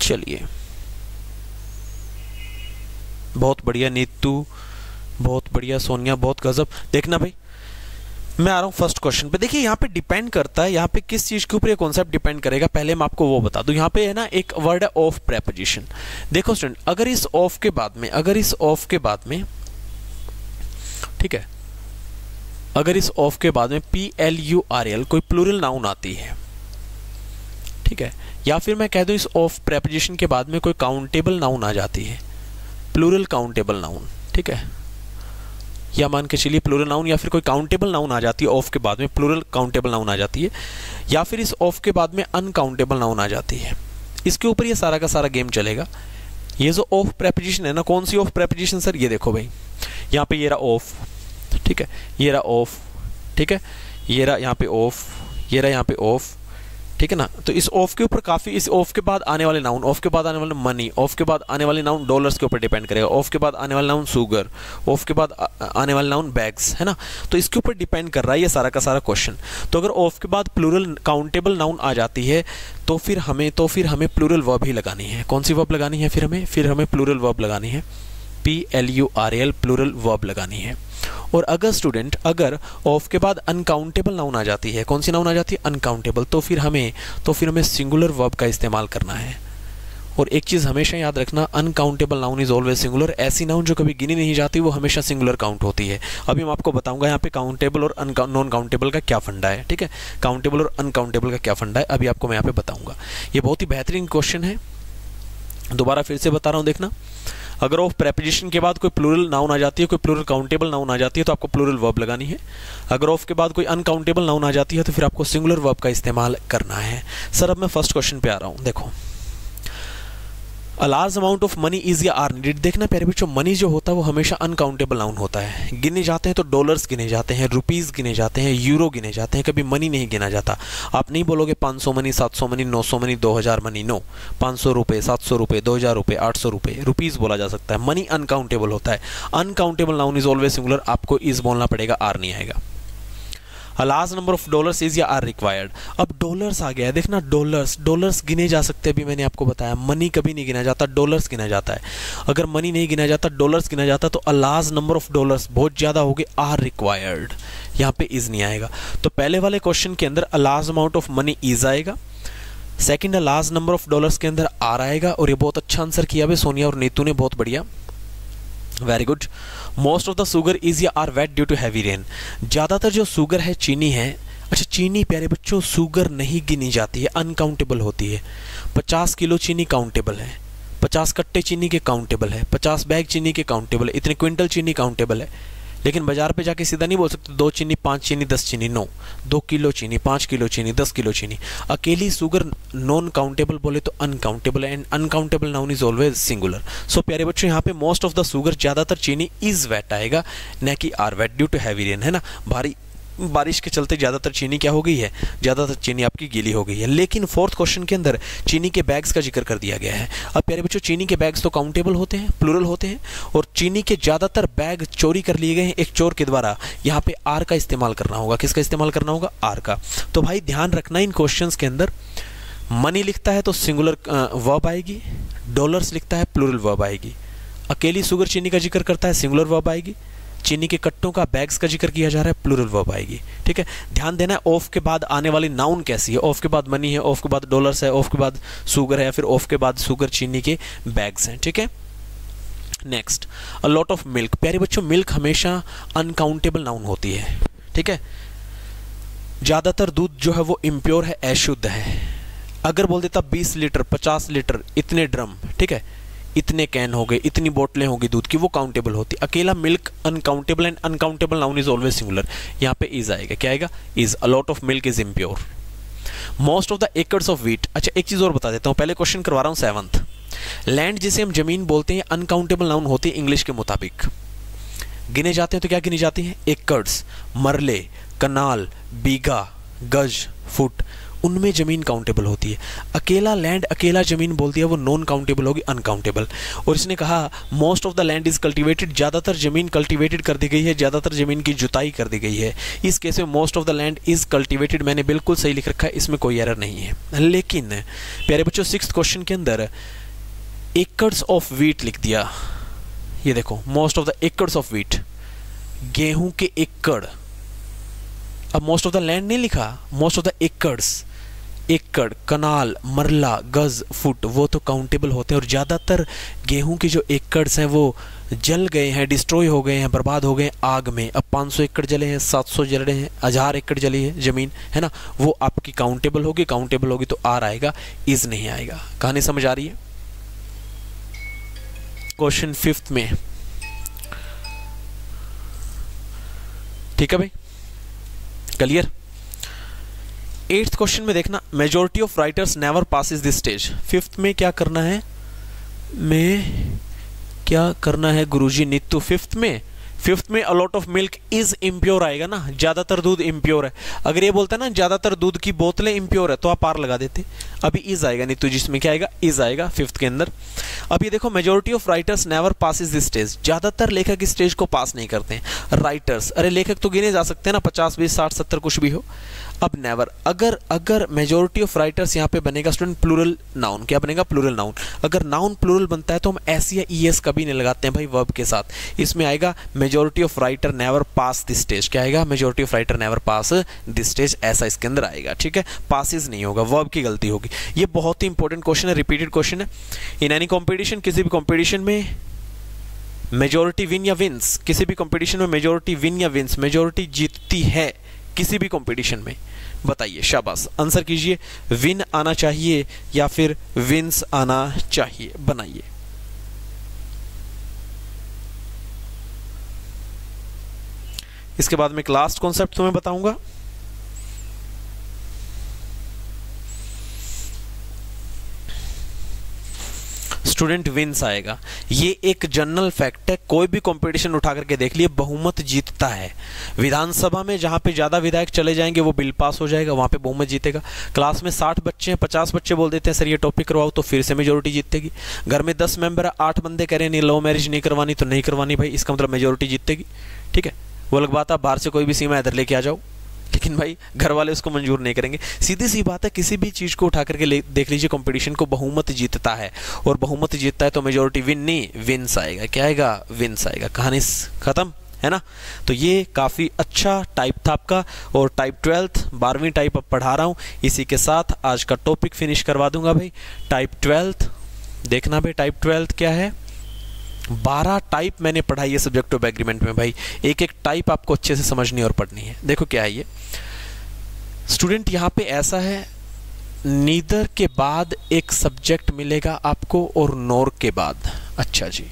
चलिए, बहुत बढ़िया नीतू, बहुत बढ़िया सोनिया, बहुत गजब. देखना भाई, मैं आ रहा हूँ फर्स्ट क्वेश्चन पे। देखिए यहाँ पे डिपेंड करता है, यहाँ पे किस चीज़ के ऊपर ये कॉन्सेप्ट डिपेंड करेगा, पहले मैं आपको वो बता दूँ। यहाँ पे है ना एक वर्ड है ऑफ प्रेपोजिशन। देखो स्टूडेंट, अगर इस ऑफ के बाद में, ठीक है, अगर इस ऑफ के बाद में PLURL कोई प्लूरल नाउन आती है, ठीक है, या फिर मैं कह दूँ इस ऑफ प्रेपोजिशन के बाद में कोई काउंटेबल नाउन आ जाती है, प्लूरल काउंटेबल नाउन, ठीक है, या मान के चलिए प्लूरल नाउन या फिर कोई काउंटेबल नाउन आ जाती है ऑफ के बाद में, प्लूरल काउंटेबल नाउन आ जाती है, या फिर इस ऑफ के बाद में अनकाउंटेबल नाउन आ जाती है, इसके ऊपर ये सारा का सारा गेम चलेगा। ये जो ऑफ प्रेपोजिशन है ना, कौन सी ऑफ प्रेपोजिशन सर? ये देखो भाई, यहाँ पे ये रहा ऑफ, ठीक है, ये रहा ऑफ, ठीक है, ये रहा यहाँ पे ऑफ, ये रहा यहाँ पे ऑफ, ठीक है ना। तो इस ऑफ के ऊपर काफ़ी, इस ऑफ के बाद आने वाले नाउन, ऑफ के बाद आने वाले मनी, ऑफ के बाद आने वाले नाउन डॉलर्स के ऊपर डिपेंड करेगा, ऑफ के बाद आने वाले नाउन शुगर, ऑफ के बाद आने वाले नाउन बैग्स, है ना। तो इसके ऊपर डिपेंड कर रहा है ये सारा का सारा क्वेश्चन। तो अगर ऑफ के बाद प्लूरल काउंटेबल नाउन आ जाती है तो फिर हमें प्लूरल वर्ब ही लगानी है। कौन सी वर्ब लगानी है? फिर हमें प्लूरल वर्ब लगानी है, PLURL प्लूरल वर्ब लगानी है। और अगर स्टूडेंट, अगर ऑफ के बाद अनकाउंटेबल नाउन आ जाती है, कौन सी नाउन आ जाती है? अनकाउंटेबल, तो फिर हमें सिंगुलर वर्ब का इस्तेमाल करना है। और एक चीज़ हमेशा याद रखना, uncountable noun is always singular. ऐसी नाउन जो कभी गिनी नहीं जाती वो हमेशा सिंगुलर काउंट होती है। अभी मैं आपको बताऊंगा यहाँ पे काउंटेबल और नॉन काउंटेबल का क्या फंडा है, ठीक है, काउंटेबल और अनकाउंटेबल का क्या फंडा है, अभी आपको मैं यहाँ पे बताऊंगा। ये बहुत ही बेहतरीन क्वेश्चन है, दोबारा फिर से बता रहा हूँ, देखना। अगर ऑफ प्रेपोजिशन के बाद कोई प्लूरल नाउन आ जाती है, कोई प्लूरल काउंटेबल नाउन आ जाती है, तो आपको प्लूरल वर्ब लगानी है। अगर ऑफ के बाद कोई अनकाउंटेबल नाउन आ जाती है तो फिर आपको सिंगुलर वर्ब का इस्तेमाल करना है। सर अब मैं फर्स्ट क्वेश्चन पे आ रहा हूँ। देखो, a large amount of money is या आर नीडेड। देखना प्यारे बच्चों, मनी जो होता है वो हमेशा अनकाउंटेबल नाउन होता है। गिने जाते हैं तो डॉलर्स गिने जाते हैं, रुपीज़ गिने जाते हैं, यूरो गिने जाते हैं, कभी मनी नहीं गिना जाता। आप नहीं बोलोगे 500 money, 700 money, 900 money, 2000 money, no. 500 रुपये, 700 रुपये, 2000 रुपये, 800 रुपये, रुपीज़ बोला जा सकता है। मनी अनकाउंटेबल होता है। Uncountable noun is always singular, आपको इज बोलना पड़ेगा, आर नहीं आएगा। A large number of dollars is या are required। अब डॉलर्स आ गया है, देखना डॉलर्स गिने जा सकते हैं। अभी मैंने आपको बताया मनी कभी नहीं गिना जाता, डॉलर्स गिना जाता है। अगर मनी नहीं गिना जाता, डॉलर्स गिना जाता, तो a large number of dollars बहुत ज़्यादा हो गए, are required, यहाँ पे is नहीं आएगा। तो पहले वाले क्वेश्चन के अंदर a large amount of money is आएगा, second a large number of dollars के अंदर आर आएगा। और ये बहुत अच्छा आंसर किया है सोनिया और नीतू ने, बहुत बढ़िया, very good. Most of the sugar is या are wet due to heavy rain. ज़्यादातर जो शुगर है चीनी है। अच्छा, चीनी प्यारे बच्चों शुगर नहीं गिनी जाती है, अनकाउंटेबल होती है। 50 किलो चीनी काउंटेबल है, 50 कट्टे चीनी के काउंटेबल है, 50 बैग चीनी के काउंटेबल है, इतने क्विंटल चीनी काउंटेबल है। लेकिन बाजार पे जाके सीधा नहीं बोल सकते 2 चीनी, 5 चीनी, 10 चीनी, नो। 2 किलो चीनी, 5 किलो चीनी, 10 किलो चीनी। अकेली शुगर नॉन काउंटेबल बोले तो अनकाउंटेबल है, and uncountable noun is always singular. So प्यारे बच्चों, यहाँ पे मोस्ट ऑफ द शुगर, ज़्यादातर चीनी इज वेट आएगा, न कि are wet due to heavy rain, है ना। भारी बारिश के चलते ज़्यादातर चीनी क्या हो गई है, ज़्यादातर चीनी आपकी गीली हो गई है। लेकिन फोर्थ क्वेश्चन के अंदर चीनी के बैग्स का जिक्र कर दिया गया है। अब प्यारे बच्चों, चीनी के बैग्स तो काउंटेबल होते हैं, प्लूरल होते हैं, और चीनी के ज़्यादातर बैग चोरी कर लिए गए हैं एक चोर के द्वारा। यहाँ पे आर का इस्तेमाल करना होगा। किसका इस्तेमाल करना होगा? आर का। तो भाई ध्यान रखना, इन क्वेश्चन के अंदर मनी लिखता है तो सिंगुलर वर्ब आएगी, डॉलर्स लिखता है प्लूरल वर्ब आएगी, अकेली शुगर चीनी का जिक्र करता है सिंगुलर वर्ब आएगी, चीनी के कट्टों का, बैग्स का जिक्र किया जा रहा है, प्लूरल वर्ब आएगी। ठीक है, ध्यान देना है ऑफ के बाद आने वाली नाउन कैसी है। ऑफ के बाद मनी है, ऑफ के बाद डॉलर्स है, ऑफ के बाद शुगर है, या फिर ऑफ के बाद शुगर चीनी के बैग्स हैं। ठीक है, next, a lot of milk. प्यारे बच्चों, मिल्क हमेशा अनकाउंटेबल नाउन होती है। ठीक है, ज़्यादातर दूध जो है वो इम्प्योर है, अशुद्ध है। अगर बोल देता 20 लीटर, 50 लीटर, इतने ड्रम, ठीक है, इतने कैन हो गए, इतनी बोतलें होगी दूध की, वो काउंटेबल होती। अकेला milk uncountable, and uncountable noun is always singular. यहाँ पे इज आएगा, क्या आएगा? Is. A lot of milk is impure. Most of the acres of wheat. अच्छा, एक चीज और बता देता हूँ, पहले क्वेश्चन करवा रहा हूँ 7th। लैंड जिसे हम जमीन बोलते हैं अनकाउंटेबल नाउन होती है इंग्लिश के मुताबिक। गिने जाते हैं तो क्या गिनी जाती है? एकर्स, मरले, कनाल, बीघा, गज, फुट, उनमें जमीन काउंटेबल होती है। अकेला लैंड, अकेला जमीन बोल दिया, वो नॉन काउंटेबल होगी, अनकाउंटेबल। और इसने कहा most of the land is cultivated, ज़्यादातर जमीन कल्टीवेटेड कर दी गई है, ज़्यादातर जमीन की जुताई कर दी गई है। इस केस में most of the land is cultivated मैंने बिल्कुल सही लिख रखा है, इसमें कोई एरर नहीं है। लेकिन प्यारे बच्चों, 6th क्वेश्चन के अंदर एकर्स ऑफ व्हीट लिख दिया। ये देखो, most of the acres of wheat, गेहूं के एकड़, अब मोस्ट ऑफ द लैंड नहीं लिखा, मोस्ट ऑफ द एकड़्स, एकड़, कनाल, मरला, गज, फुट, वो तो काउंटेबल होते हैं। और ज़्यादातर गेहूं के जो एकड़्स हैं वो जल गए हैं, डिस्ट्रॉय हो गए हैं, बर्बाद हो गए हैं आग में। अब 500 एकड़ जले हैं, 700 जल रहे हैं, 1000 एकड़ जली है ज़मीन, है ना, वो आपकी काउंटेबल होगी। काउंटेबल होगी तो आर आएगा, इज नहीं आएगा। कहानी समझ आ रही है? क्वेश्चन 5th में, ठीक है भाई, क्लियर। 8th क्वेश्चन में देखना, majority of writers never passes this stage. 5th में क्या करना है, मैं क्या करना है गुरुजी नीतू? 5th में a lot of milk is impure आएगा ना, ज्यादातर दूध इम्प्योर है। अगर ये बोलता है ना ज्यादातर दूध की बोतलें इम्प्योर है तो आप आर लगा देते। अभी इज आएगा नीतू, जिसमें क्या आएगा, इज आएगा 5th के अंदर। अब ये देखो, majority of writers never passes this stage, ज्यादातर लेखक इस स्टेज को पास नहीं करते हैं। राइटर्स, अरे लेखक तो गिने जा सकते हैं ना, 50, 20, 60, 70 कुछ भी हो। अब नेवर, अगर मेजोरिटी ऑफ राइटर्स यहाँ पे बनेगा स्टूडेंट प्लूरल नाउन, क्या बनेगा, प्लूरल नाउन। अगर नाउन प्लूरल बनता है तो हम एस या ईएस कभी नहीं लगाते हैं भाई वर्ब के साथ। इसमें आएगा majority of writer never pass this stage, क्या आएगा, majority of writer never pass this stage, ऐसा इसके अंदर आएगा, ठीक है। पासिस नहीं होगा, वर्ब की गलती होगी। ये बहुत ही इंपॉर्टेंट क्वेश्चन है, रिपीटेड क्वेश्चन है। इन एनी कॉम्पिटिशन, किसी भी कॉम्पिटिशन में मेजोरिटी विन या विंस, किसी भी कॉम्पिटिशन में मेजोरिटी विन या विंस, मेजोरिटी जीतती है किसी भी कंपटीशन में, बताइए, शाबाश, आंसर कीजिए। विन आना चाहिए या फिर विंस आना चाहिए, बनाइए। इसके बाद में एक लास्ट कॉन्सेप्ट तुम्हें बताऊंगा। स्टूडेंट विंस आएगा। ये एक जनरल फैक्ट है, कोई भी कंपटीशन उठा करके देख लिए, बहुमत जीतता है। विधानसभा में जहां पे ज्यादा विधायक चले जाएंगे वो बिल पास हो जाएगा, वहां पे बहुमत जीतेगा। क्लास में 60 बच्चे हैं, 50 बच्चे बोल देते हैं सर ये टॉपिक करवाओ, तो फिर से मेजोरिटी जीतेगी। घर में 10 मेंबर है, 8 बंदे कह रहे हैं नहीं लव मैरिज नहीं करवानी, तो नहीं करवानी भाई, इसका मतलब मेजोरिटी जीतेगी, ठीक है। वो अलग बात है बाहर से कोई भी सीमा इधर लेके आ जाओ, लेकिन भाई घर वाले उसको मंजूर नहीं करेंगे। सीधी सी बात है, किसी भी चीज को उठा करके देख लीजिए, कंपटीशन को बहुमत जीतता है, और बहुमत जीतता है तो मेजोरिटी विन नहीं, विंस आएगा। क्या आएगा, विंस आएगा। कहानी खत्म, है ना। तो ये काफी अच्छा टाइप था आपका, और टाइप 12th 12वीं टाइप अब पढ़ा रहा हूं। इसी के साथ आज का टॉपिक फिनिश करवा दूंगा भाई। टाइप 12th देखना भाई, टाइप 12th क्या है, 12 टाइप मैंने पढ़ाई है सब्जेक्ट ऑफ एग्रीमेंट में भाई। एक एक टाइप आपको अच्छे से समझनी और पढ़नी है। देखो क्या है ये स्टूडेंट, यहाँ पे ऐसा है, नीदर के बाद एक सब्जेक्ट मिलेगा आपको और नोर के बाद, अच्छा जी,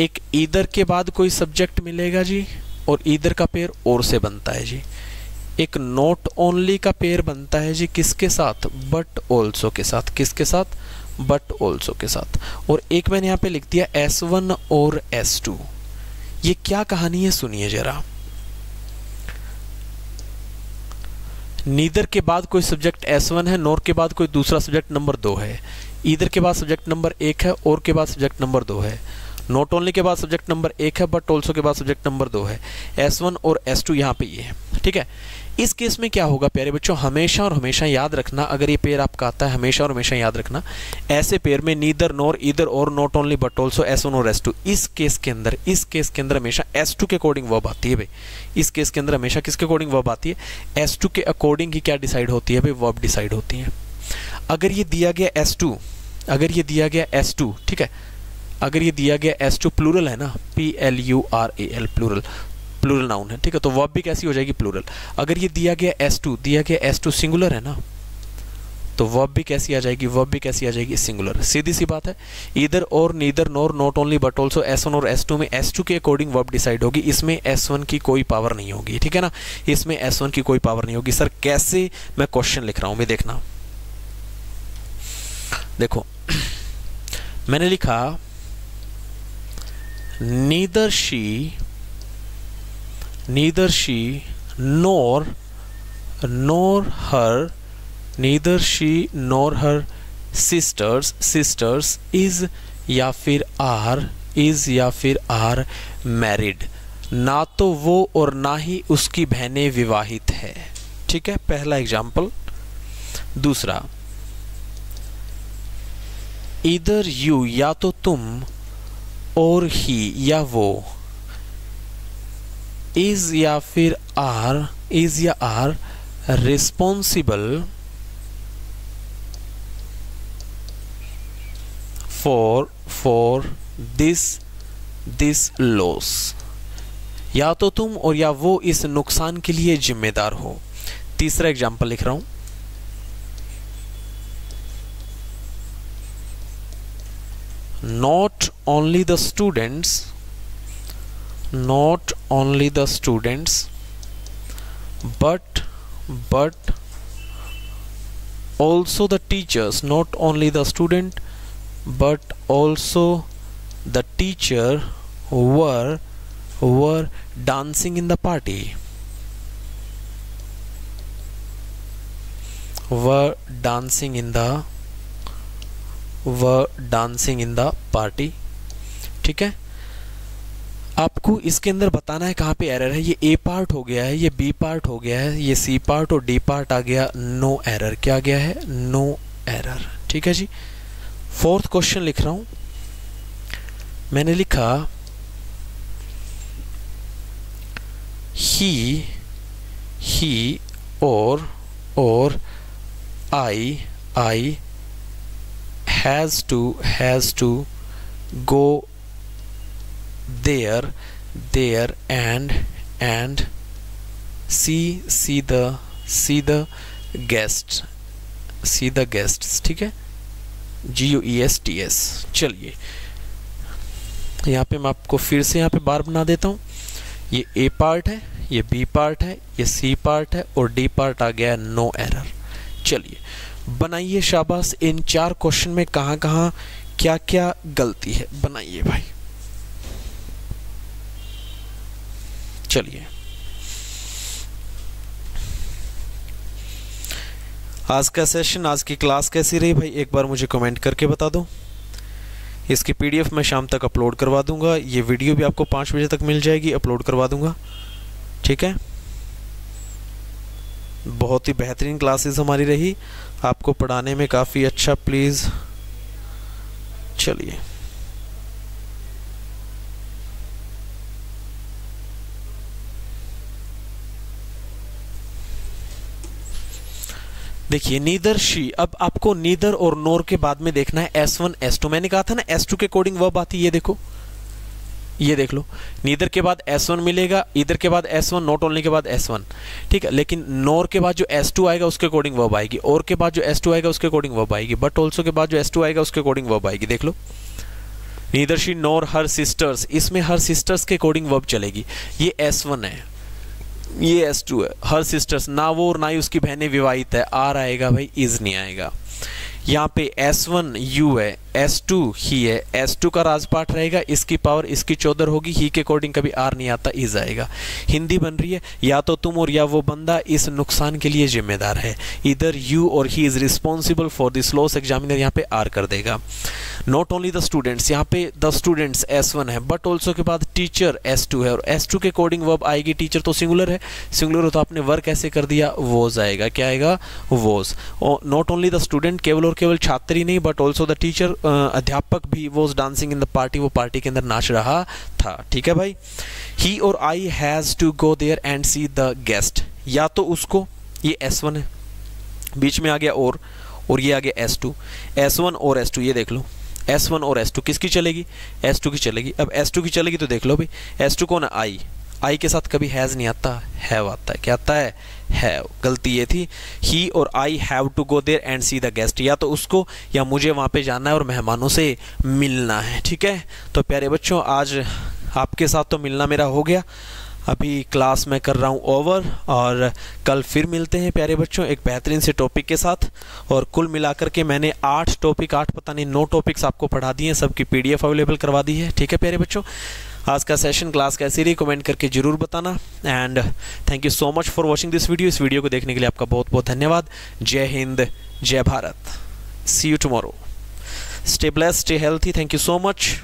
एक ईदर के बाद कोई सब्जेक्ट मिलेगा जी, और ईदर का पेयर और से बनता है जी। एक नॉट ओनली का पेयर बनता है जी, किसके साथ, बट ऑल्सो के साथ, किसके साथ, बट ऑल्सो के साथ। और एक मैंने यहाँ पे लिख दिया S1 और S2। ये क्या कहानी है सुनिए जरा। नीदर के बाद कोई सब्जेक्ट S1 है, नोर के बाद कोई दूसरा सब्जेक्ट नंबर 2 है, ईदर के बाद सब्जेक्ट नंबर 1 है, और के बाद सब्जेक्ट नंबर 2 है, नॉट ओनली के बाद सब्जेक्ट नंबर 1 है, बट ऑल्सो के बाद सब्जेक्ट नंबर 2 है। S1 और S2 यहाँ पे ये है, ठीक है। इस केस में क्या होगा प्यारे बच्चों, हमेशा और हमेशा याद रखना, अगर ये पेयर आपका आता है हमेशा और हमेशा याद रखना, ऐसे पेयर में नीदर नॉर ईदर और not only but also S1 और S2। इस केस के अंदर हमेशा S2 के अकॉर्डिंग वर्ब आती है भाई। इस केस के अंदर हमेशा किसके अकॉर्डिंग वर्ब आती है, S2 के अकॉर्डिंग ही क्या डिसाइड होती है भाई, वर्ब डिसाइड होती है। अगर ये दिया गया S2, अगर ये दिया गया S2, ठीक है, अगर ये दिया गया S2 प्लूरल है ना, PLURAL प्लूरल, प्लूरल नाउन है, ठीक है, तो वर्ब भी कैसी हो जाएगी, प्लूरल। अगर ये दिया गया S2 सिंगुलर है ना, तो वर्ब भी कैसी आ जाएगी, वर्ब भी कैसी आ जाएगी, सिंगुलर। सीधी सी बात है, ईदर और neither nor not only but also S1 और S2 में S2 के अकॉर्डिंग वर्ब डिसाइड होगी। इसमें S1 की कोई पावर नहीं होगी, ठीक है ना, इसमें S1 की कोई पावर नहीं होगी। सर कैसे मैं क्वेश्चन लिख रहा हूं, मैं देखना, देखो मैंने लिखा neither she nor her sisters is या फिर are married। ना तो वो और ना ही उसकी बहनें विवाहित है, ठीक है, पहला एग्जाम्पल। दूसरा, इधर यू या तो तुम, और ही या वो, इज या फिर आर, इज या are responsible for this loss. या तो तुम और या वो इस नुकसान के लिए जिम्मेदार हो। तीसरा एग्जाम्पल लिख रहा हूं, not only the students but also the teachers, not only the student but also the teacher were dancing in the party, were dancing in the party। ठीक है, आपको इसके अंदर बताना है कहाँ पे एरर है। ये ए पार्ट हो गया है, ये बी पार्ट हो गया है, ये सी पार्ट और डी पार्ट आ गया, नो एरर। क्या गया है? No error. ठीक है जी। फोर्थ क्वेश्चन लिख रहा हूं, मैंने लिखा he or I has to go there and see the guests, ठीक है, GUESTS। चलिए यहाँ पे मैं आपको फिर से यहाँ पे बार बना देता हूँ। ये ए पार्ट है, ये बी पार्ट है, ये सी पार्ट है और डी पार्ट आ गया नो एरर। चलिए बनाइए शाबाश। इन 4 क्वेश्चन में कहाँ कहाँ क्या क्या गलती है बनाइए भाई। चलिए आज का सेशन, आज की क्लास कैसी रही भाई एक बार मुझे कमेंट करके बता दो। इसकी पीडीएफ मैं शाम तक अपलोड करवा दूंगा। ये वीडियो भी आपको 5 बजे तक मिल जाएगी, अपलोड करवा दूंगा। ठीक है, बहुत ही बेहतरीन क्लासेस हमारी रही, आपको पढ़ाने में काफ़ी अच्छा। प्लीज़ चलिए देखिए नीदर शी। अब आपको नीदर और नोर के बाद में देखना है S1 S2। मैंने कहा था ना S2 के कोडिंग वर्ब आती है। ये देखो, ये देख लो, नीदर के बाद S1 मिलेगा, इधर के बाद S1, नॉट ओनली के बाद S1। ठीक है, लेकिन नोर के बाद जो S2 आएगा उसके कोडिंग वर्ब आएगी, और के बाद जो S2 आएगा उसके कोडिंग वर्ब आएगी, बट ऑल्सो के बाद जो S2 आएगा उसके कोडिंग वर्ब आएगी। देख लो, neither she nor her sisters, इसमें हर सिस्टर्स के कोडिंग वर्ब चलेगी। ये S1 है, ये S2 है। हर सिस्टर्स, ना वो और ना ही उसकी बहनें विवाहित है, आर आएगा भाई, इज नहीं आएगा। यहाँ पे S1 यू है, S2 ही है, S2 का राजपाठ रहेगा, इसकी पावर इसकी चौधर होगी, ही के अकॉर्डिंग कभी आर नहीं आता, इज आएगा। हिंदी बन रही है, या तो तुम और या वो बंदा इस नुकसान के लिए जिम्मेदार है। इधर यू और he is responsible for this loss, examiner यहाँ पे आर कर देगा। नॉट ओनली द स्टूडेंट्स, यहाँ पे द स्टूडेंट्स S1 है, बट ऑल्सो के बाद टीचर S2 है, और S2 के अकॉर्डिंग वर्ब आएगी। टीचर तो सिंगुलर है, सिंगुलर हो तो आपने वर्क कैसे कर दिया, वॉज आएगा। क्या आएगा? Was. Not only the student, केवल और केवल छात्र ही नहीं, बट ऑल्सो द टीचर, अध्यापक भी was dancing in the party, वो पार्टी के अंदर नाच रहा था। ठीक है भाई। ही और I has to go there and see the guest, या तो उसको, ये S1 है, बीच में आ गया और ये आ गया S2, S1 और S2। ये देख लो, S1 और S2 किसकी चलेगी? S2 की चलेगी। अब S2 की चलेगी तो देख लो भाई, S2 कौन है? आई के साथ कभी हैज़ नहीं आता, हैव आता है। क्या आता है? हैव। गलती ये थी, ही और I have to go there and see the guest, या तो उसको या मुझे वहाँ पे जाना है और मेहमानों से मिलना है। ठीक है, तो प्यारे बच्चों आज आपके साथ तो मिलना मेरा हो गया, अभी क्लास मैं कर रहा हूँ ओवर, और कल फिर मिलते हैं प्यारे बच्चों एक बेहतरीन से टॉपिक के साथ। और कुल मिलाकर के मैंने 8 टॉपिक, 8 पता नहीं 9 टॉपिक्स आपको पढ़ा दिए हैं, सबकी PDF अवेलेबल करवा दी है। ठीक है प्यारे बच्चों, आज का सेशन क्लास कैसी रही कमेंट करके जरूर बताना। And thank you so much for watching this video. इस वीडियो को देखने के लिए आपका बहुत बहुत धन्यवाद। जय हिंद, जय Bharat. See you tomorrow. Stay blessed, stay healthy. Thank you so much.